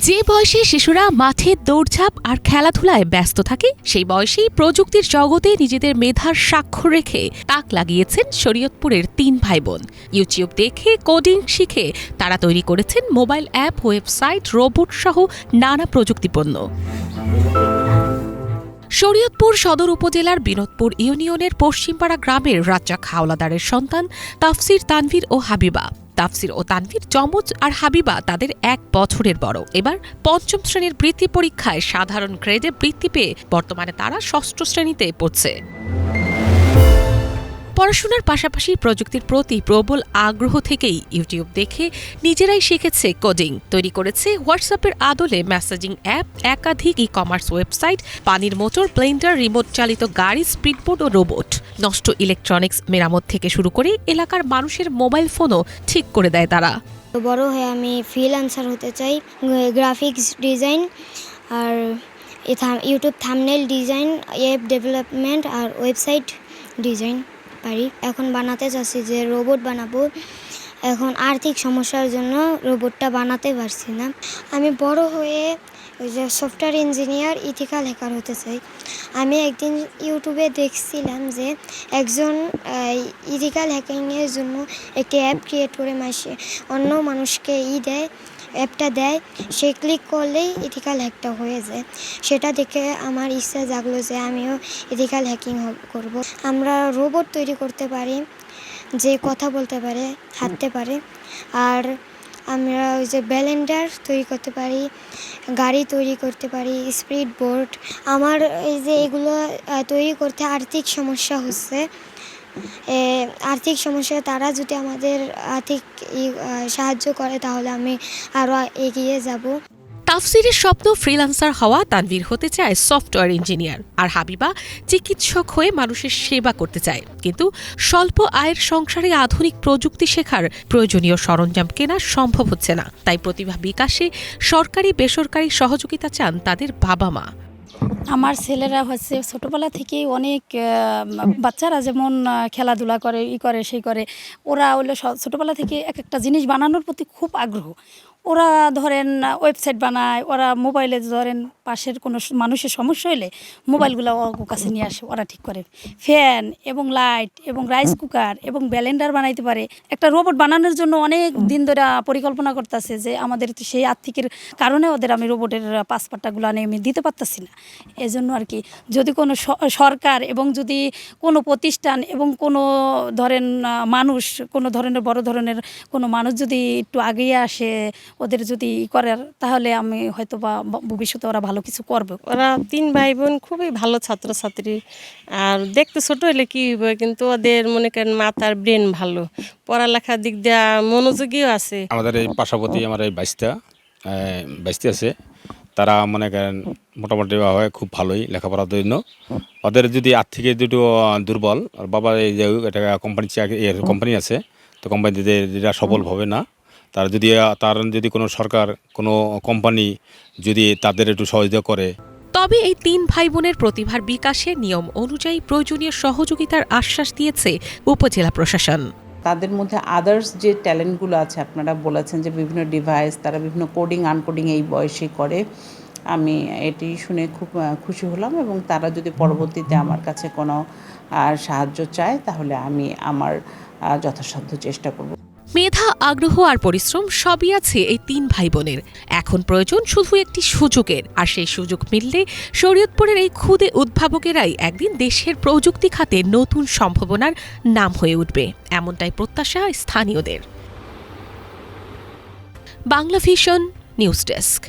যে বয়সে শিশুরা মাঠে দৌড়ঝাঁপ আর খেলাধুলায় ব্যস্ত থাকে সেই বয়সেই প্রযুক্তির জগতে নিজেদের মেধার স্বাক্ষর রেখে তাক লাগিয়েছেন শরীয়তপুরের ৩ ভাই বোন। ইউটিউব দেখে কোডিং শিখে তারা তৈরি করেছেন মোবাইল অ্যাপ, ওয়েবসাইট, রোবট সহ নানা প্রযুক্তিপণ্য। শরীয়তপুর সদর উপজেলার বিনোদপুর ইউনিয়নের পশ্চিমপাড়া গ্রামের রাজ্জাক হাওলাদারের সন্তান তাফসির, তানভীর ও হাবিবা। তাফসির ও তানভীর যমজ আর হাবিবা তাদের ১ বছরের বড়। এবার ৫ম শ্রেণীর বৃত্তি পরীক্ষায় সাধারণ গ্রেডে বৃত্তি পেয়ে বর্তমানে তারা ৬ষ্ঠ শ্রেণীতে পড়ছে। পড়াশোনার পাশাপাশি প্রযুক্তির প্রতি প্রবল আগ্রহ থেকেই ইউটিউব দেখে নিজেরাই শিখেছে কোডিং, তৈরি করেছে হোয়াটসঅ্যাপের আদলে মেসেজিং অ্যাপ, একাধিক ই-কমার্স ওয়েবসাইট, পানির মোটর, ব্লেন্ডার, রিমোট চালিত গাড়ি, স্পিডবোট ও রোবট। নষ্ট ইলেকট্রনিক্স মেরামত থেকে শুরু করে এলাকার মানুষের মোবাইল ফোনও ঠিক করে দেয় তারা। বড় হয়ে আমি ফ্রিল্যান্সার হতে চাই, গ্রাফিক্স ডিজাইন আর YouTube thumbnail design, app development আর ওয়েবসাইট ডিজাইন পারি। এখন বানাতে চাচ্ছি যে রোবট বানাবো। এখন আর্থিক সমস্যার জন্য রোবটটা বানাতে পারছি না। আমি বড় হয়ে যে সফটওয়্যার ইঞ্জিনিয়ার, ইথিক্যাল হ্যাকার হতে চাই। আমি একদিন ইউটিউবে দেখছিলাম যে একজন ইথিক্যাল হ্যাকিংয়ের জন্য একটি অ্যাপ ক্রিয়েট করে অন্য মানুষকে অ্যাপটা দেয়, সে ক্লিক করলেই ইথিক্যাল হ্যাকটা হয়ে যায়। সেটা দেখে আমার ইচ্ছা জাগলো যে আমিও ইথিক্যাল হ্যাকিং করব। আমরা রোবট তৈরি করতে পারি যে কথা বলতে পারে, হাঁটতে পারে। আর আমরা ওই যে ব্লেন্ডার তৈরি করতে পারি, গাড়ি তৈরি করতে পারি, স্পিড বোট। আমার এই যে এগুলো তৈরি করতে আর্থিক সমস্যা হচ্ছে। আর্থিক সমস্যা তারা যদি আমাদের আর্থিক সাহায্য করে তাহলে আমি আরও এগিয়ে যাব। তাফসিরের স্বপ্ন ফ্রিল্যান্সার হওয়া, তানভীর হতে চায় সফটওয়্যার ইঞ্জিনিয়ার, আর হাবিবা চিকিৎসক হয়ে মানুষের সেবা করতে চায়। কিন্তু স্বল্প আয়ের সংসারে আধুনিক প্রযুক্তি শেখার প্রয়োজনীয় সরঞ্জাম কেনা সম্ভব হচ্ছে না। তাই প্রতিভা বিকাশে সরকারি বেসরকারি সহযোগিতা চান তাদের বাবা মা। আমার ছেলেরা হচ্ছে ছোটোবেলা থেকেই অনেক বাচ্চারা যেমন খেলাধুলা করে, সেই করে, ওরা হলো ছোটোবেলা থেকে এক একটা জিনিস বানানোর প্রতি খুব আগ্রহ। ওরা ধরেন ওয়েবসাইট বানায়, ওরা মোবাইলে ধরেন পাশের কোনো মানুষের সমস্যা হলে মোবাইলগুলো ওর কাছে নিয়ে আসে, ওরা ঠিক করে। ফ্যান এবং লাইট এবং রাইস কুকার এবং ব্লেন্ডার বানাইতে পারে। একটা রোবট বানানোর জন্য অনেক দিন ধরে পরিকল্পনা করতেছে, যে আমাদের সেই আর্থিকের কারণে ওদের আমি রোবটের পাসপার্টগুলো আমি দিতে পারতেছি না। এজন্য আর কি, যদি কোনো সরকার এবং যদি কোনো প্রতিষ্ঠান এবং কোনো ধরেন মানুষ, কোনো ধরনের বড় ধরনের কোনো মানুষ যদি একটু আগিয়ে আসে ওদের যদি করার, তাহলে আমি হয়তো বা ভবিষ্যতে ওরা ভালো কিছু করবে। ওরা ৩ ভাই বোন খুবই ভালো ছাত্রছাত্রী, আর দেখতে ছোট হলে কি হবে, কিন্তু ওদের মনে করেন মাথার ব্রেন ভালো, পড়ালেখার দিক দিয়ে মনোযোগীও আছে। আমাদের এই পাশাপাশি আমার এই বাইশটি আছে, তারা মনে করেন মোটামুটি হয় খুব ভালোই লেখাপড়ার জন্য। ওদের যদি আর্থিক দুটো দুর্বল, আর বাবা এই যে একটা কোম্পানি আছে, তো কোম্পানিতে যেটা সফল হবে না, তার যদি কোনো সরকার, কোনো কোম্পানি যদি তাদের একটু সহযোগিতা করে। তবে এই ৩ ভাই বোনের প্রতিভার বিকাশে নিয়ম অনুযায়ী প্রয়োজনীয় সহযোগিতার আশ্বাস দিয়েছে উপজেলা প্রশাসন। তাদের মধ্যে আদার্স যে ট্যালেন্টগুলো আছে, আপনারা বলেছেন যে বিভিন্ন ডিভাইস, তারা বিভিন্ন কোডিং আনকোডিং এই বয়সে করে। আমি এটি শুনে খুব খুশি হলাম, এবং তারা যদি পরবর্তীতে আমার কাছে কোনো সাহায্য চায় তাহলে আমি আমার যথাসাধ্য চেষ্টা করব। মেধা, আগ্রহ আর পরিশ্রম সবই আছে এই ৩ ভাই বোনের। এখন প্রয়োজন শুধু একটি সুযোগের, আর সেই সুযোগ মিললে শরীয়তপুরের এই ক্ষুদে উদ্ভাবকেরাই একদিন দেশের প্রযুক্তি খাতে নতুন সম্ভাবনার নাম হয়ে উঠবে, এমনটাই প্রত্যাশা স্থানীয়দের। Bangla vision news desk.